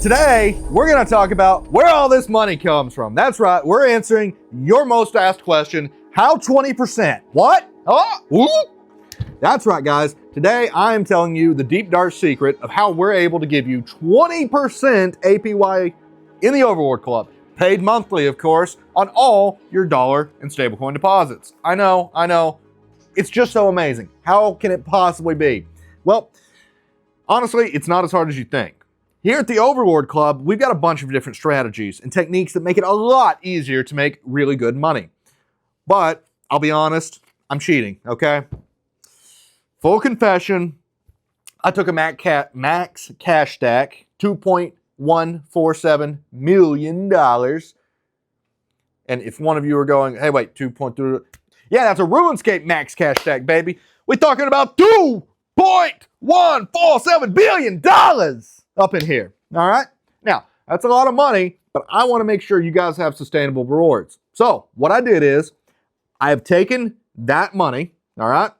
Today, we're going to talk about where all this money comes from. That's right, we're answering your most asked question, how 20%? What? That's right, guys. Today, I am telling you the deep dark secret of how we're able to give you 20% APY in the Overlord Club. Paid monthly, of course, on all your dollar and stablecoin deposits. I know. It's just so amazing. How can it possibly be? Well, honestly, it's not as hard as you think. Here at the Overlord Club, we've got a bunch of different strategies and techniques that make it a lot easier to make really good money. But I'll be honest, I'm cheating, okay? Full confession, I took a max cash stack, $2.147 million. And if one of you are going, hey, wait, 2.3, yeah, that's a RuneScape max cash stack, baby. We're talking about $2.147 billion up in here, all right? Now, that's a lot of money, but I want to make sure you guys have sustainable rewards. So what I did is I have taken that money, all right?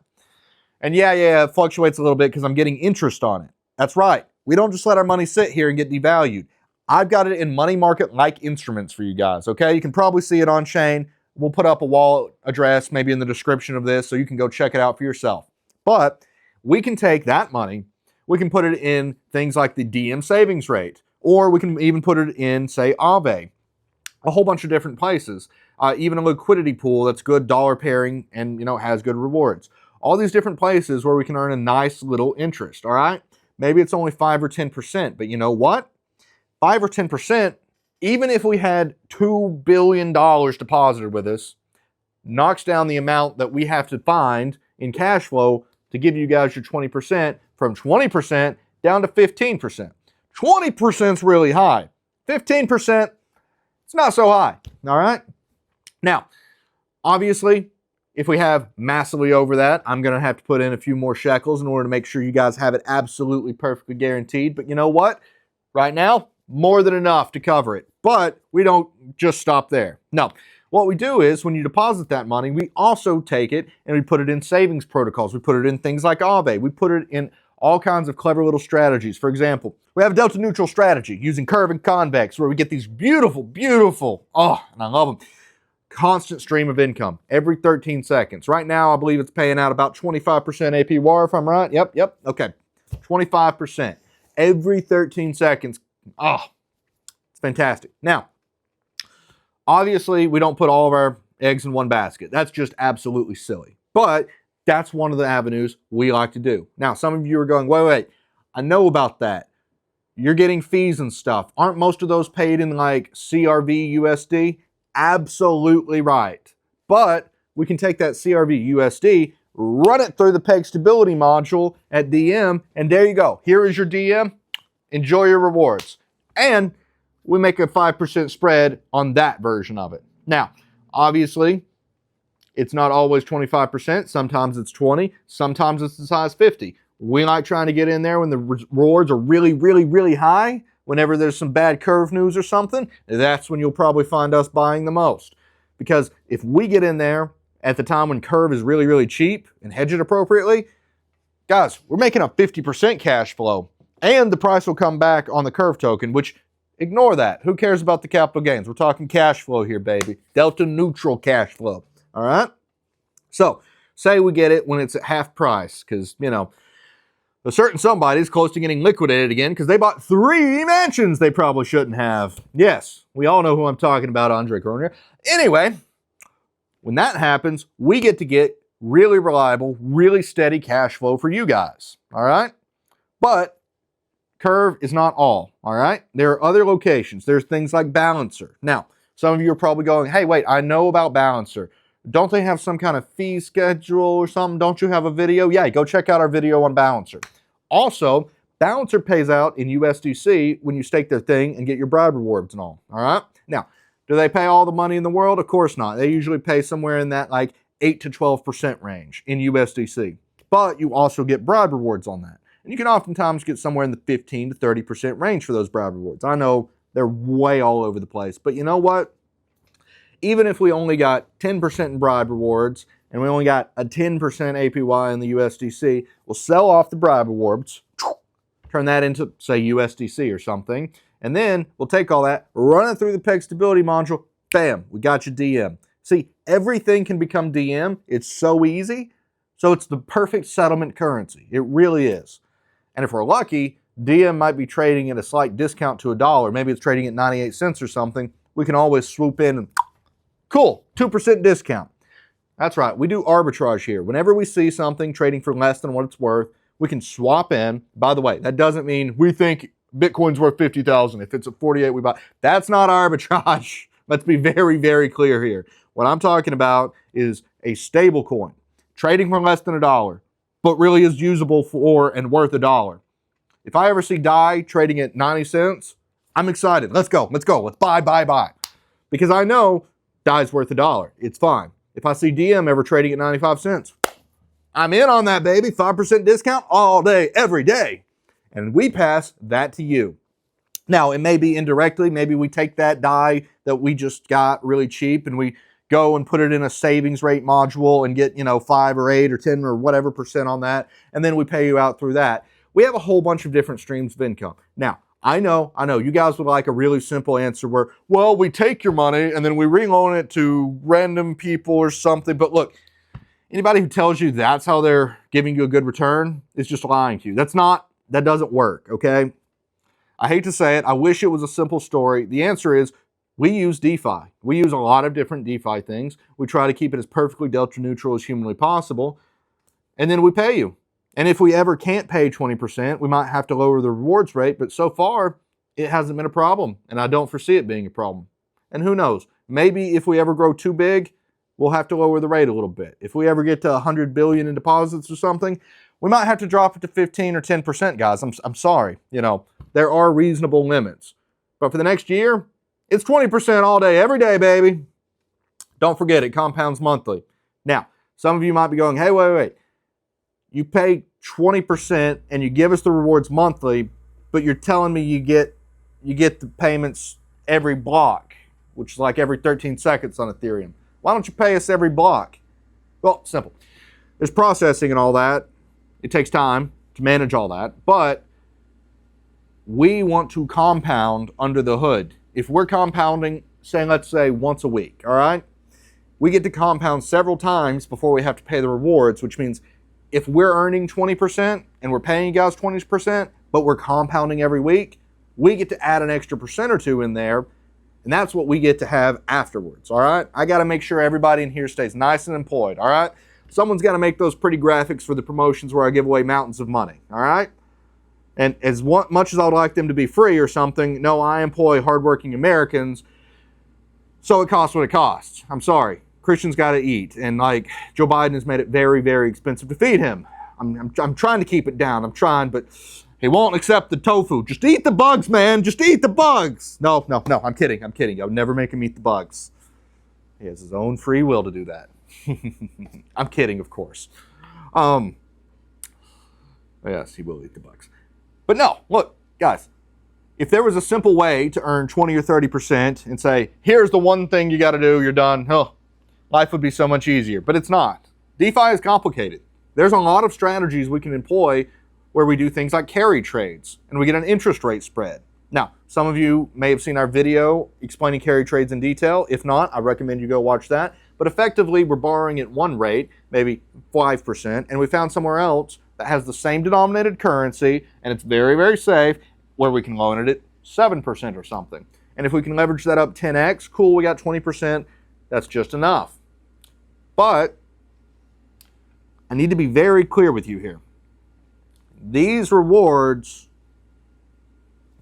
And yeah, it fluctuates a little bit because I'm getting interest on it. That's right. We don't just let our money sit here and get devalued. I've got it in money market-like instruments for you guys, okay? You can probably see it on chain. We'll put up a wallet address maybe in the description of this so you can go check it out for yourself. But we can take that money, we can put it in things like the DM savings rate, or we can even put it in, say, Aave, a whole bunch of different places. Even a liquidity pool that's good dollar pairing and, has good rewards. All these different places where we can earn a nice little interest, all right? Maybe it's only 5 or 10%, but you know what? 5 or 10%, even if we had $2 billion deposited with us, knocks down the amount that we have to find in cash flow to give you guys your 20%, from 20% down to 15%. 20% is really high. 15%, it's not so high, all right? Now, obviously, if we have massively over that, I'm going to have to put in a few more shekels in order to make sure you guys have it absolutely perfectly guaranteed. But you know what? Right now, more than enough to cover it. But we don't just stop there. No. What we do is when you deposit that money, we also take it and we put it in savings protocols. We put it in things like Aave. We put it in all kinds of clever little strategies. For example, we have a delta neutral strategy using Curve and Convex where we get these beautiful, and I love them, constant stream of income every 13 seconds. Right now, I believe it's paying out about 25% APY if I'm right. Yep. Okay. 25% every 13 seconds. It's fantastic. Now, obviously, we don't put all of our eggs in one basket. That's just absolutely silly. But that's one of the avenues we like to do. Now, some of you are going, wait, I know about that. You're getting fees and stuff. Aren't most of those paid in like CRV USD? Absolutely right. But we can take that CRV USD, run it through the peg stability module at DM, and there you go. Here is your DM. Enjoy your rewards. And we make a 5% spread on that version of it. Now, obviously, it's not always 25%. Sometimes it's 20. Sometimes it's as high as 50. We like trying to get in there when the rewards are really, really, really high. Whenever there's some bad Curve news or something, that's when you'll probably find us buying the most. Because if we get in there at the time when Curve is really, really cheap and hedge it appropriately, guys, we're making a 50% cash flow. And the price will come back on the Curve token, which, ignore that. Who cares about the capital gains? We're talking cash flow here, baby. Delta neutral cash flow. All right? So, say we get it when it's at half price, because, a certain somebody's close to getting liquidated again because they bought 3 mansions they probably shouldn't have. Yes, we all know who I'm talking about, Andre Kroner. Anyway, when that happens, we get to get really reliable, really steady cash flow for you guys. All right? But Curve is not all right? There are other locations. There's things like Balancer. Now, some of you are probably going, hey, wait, I know about Balancer. Don't they have some kind of fee schedule or something? Don't you have a video? Yeah, go check out our video on Balancer. Also, Balancer pays out in USDC when you stake their thing and get your bribe rewards and all right? Now, do they pay all the money in the world? Of course not. They usually pay somewhere in that like 8 to 12% range in USDC. But you also get bribe rewards on that. And you can oftentimes get somewhere in the 15 to 30% range for those bribe rewards. I know they're way all over the place, but you know what? Even if we only got 10% in bribe rewards and we only got a 10% APY in the USDC, we'll sell off the bribe rewards, turn that into, say, USDC or something, And then we'll take all that, run it through the peg stability module, bam, we got your DM. See, everything can become DM. It's so easy. So it's the perfect settlement currency. It really is. And if we're lucky, DM might be trading at a slight discount to $1. Maybe it's trading at 98 cents or something. We can always swoop in and, cool, 2% discount. That's right, we do arbitrage here. Whenever we see something trading for less than what it's worth, we can swap in. By the way, that doesn't mean we think Bitcoin's worth 50,000. If it's at 48, we buy. That's not arbitrage. Let's be very, very clear here. What I'm talking about is a stable coin trading for less than $1, but really is usable for and worth $1. If I ever see DAI trading at 90 cents, I'm excited. Let's go. Let's buy. Because I know DAI's worth $1. It's fine. If I see DM ever trading at 95 cents, I'm in on that, baby. 5% discount all day, every day. And we pass that to you. Now, it may be indirectly. Maybe we take that DAI that we just got really cheap and we go and put it in a savings rate module and get, 5 or 8 or 10 or whatever percent on that. And then we pay you out through that. We have a whole bunch of different streams of income. Now, I know, you guys would like a really simple answer where, well, we take your money and then we reloan it to random people or something. But look, anybody who tells you that's how they're giving you a good return is just lying to you. That doesn't work, okay? I hate to say it. I wish it was a simple story. The answer is we use DeFi. We use a lot of different DeFi things. We try to keep it as perfectly delta neutral as humanly possible. And then we pay you. And if we ever can't pay 20%, we might have to lower the rewards rate. But so far, it hasn't been a problem. And I don't foresee it being a problem. And who knows? Maybe if we ever grow too big, we'll have to lower the rate a little bit. If we ever get to 100 billion in deposits or something, we might have to drop it to 15 or 10%, guys. I'm sorry. There are reasonable limits. But for the next year, it's 20% all day, every day, baby. Don't forget, it compounds monthly. Now, some of you might be going, hey, wait. You pay 20% and you give us the rewards monthly, but you're telling me you get the payments every block, which is like every 13 seconds on Ethereum. Why don't you pay us every block? Well, simple. There's processing and all that. It takes time to manage all that, but we want to compound under the hood. If we're compounding, let's say once a week, all right? We get to compound several times before we have to pay the rewards, which means if we're earning 20% and we're paying you guys 20%, but we're compounding every week, we get to add an extra percent or two in there, and that's what we get to have afterwards, all right? I got to make sure everybody in here stays nice and employed, all right? Someone's got to make those pretty graphics for the promotions where I give away mountains of money, all right? And as much as I would like them to be free or something, no, I employ hardworking Americans, so it costs what it costs. I'm sorry. Christians got to eat, and Joe Biden has made it very, very expensive to feed him. I'm trying to keep it down. I'm trying, but he won't accept the tofu. Just eat the bugs, man. Just eat the bugs. No. I'm kidding. I would never make him eat the bugs. He has his own free will to do that. I'm kidding, of course. Yes, he will eat the bugs. But no, look, guys. If there was a simple way to earn 20 or 30% and say, here's the one thing you got to do, you're done. Life would be so much easier, but it's not. DeFi is complicated. There's a lot of strategies we can employ where we do things like carry trades and we get an interest rate spread. Now, some of you may have seen our video explaining carry trades in detail. If not, I recommend you go watch that. But effectively, we're borrowing at one rate, maybe 5%, and we found somewhere else that has the same denominated currency and it's very, very safe where we can loan it at 7% or something. And if we can leverage that up 10x, cool, we got 20%. That's just enough. But I need to be very clear with you here. These rewards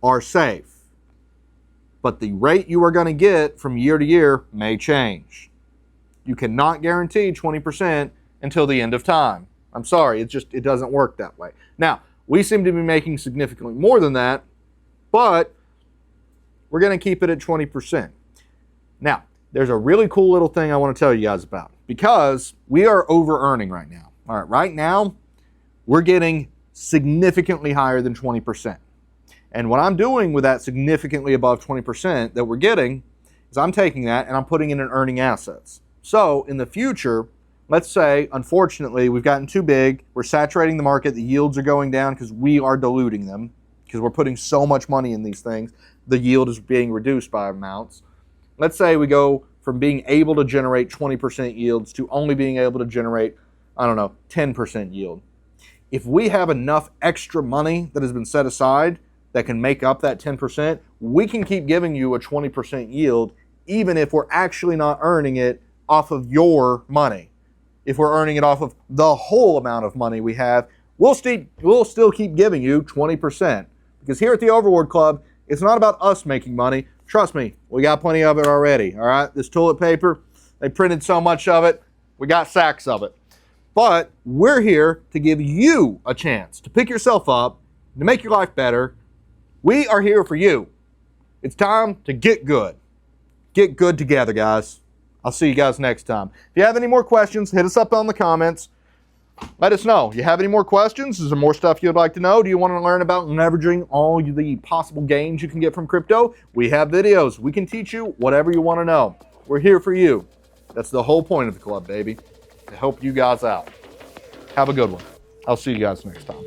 are safe, but the rate you are going to get from year to year may change. You cannot guarantee 20% until the end of time. I'm sorry, it doesn't work that way. Now, we seem to be making significantly more than that, but we're going to keep it at 20%. Now, there's a really cool little thing I want to tell you guys about because we are over-earning right now. All right, right now, we're getting significantly higher than 20%. And what I'm doing with that significantly above 20% that we're getting is I'm taking that and I'm putting it in earning assets. So in the future, let's say, unfortunately, we've gotten too big, we're saturating the market, the yields are going down because we are diluting them, because we're putting so much money in these things. the yield is being reduced by amounts. Let's say we go from being able to generate 20% yields to only being able to generate, 10% yield. If we have enough extra money that has been set aside that can make up that 10%, we can keep giving you a 20% yield even if we're actually not earning it off of your money. If we're earning it off of the whole amount of money we have, we'll still keep giving you 20%. Because here at the Overlord Club, it's not about us making money. Trust me, we got plenty of it already, all right? This toilet paper, they printed so much of it, we got sacks of it. But we're here to give you a chance to pick yourself up, to make your life better. We are here for you. It's time to get good. Get good together, guys. I'll see you guys next time. If you have any more questions, hit us up on the comments. Let us know. You have any more questions? Is there more stuff you'd like to know? Do you want to learn about leveraging all the possible gains you can get from crypto? We have videos. We can teach you whatever you want to know. We're here for you. That's the whole point of the club, baby. To help you guys out. Have a good one. I'll see you guys next time.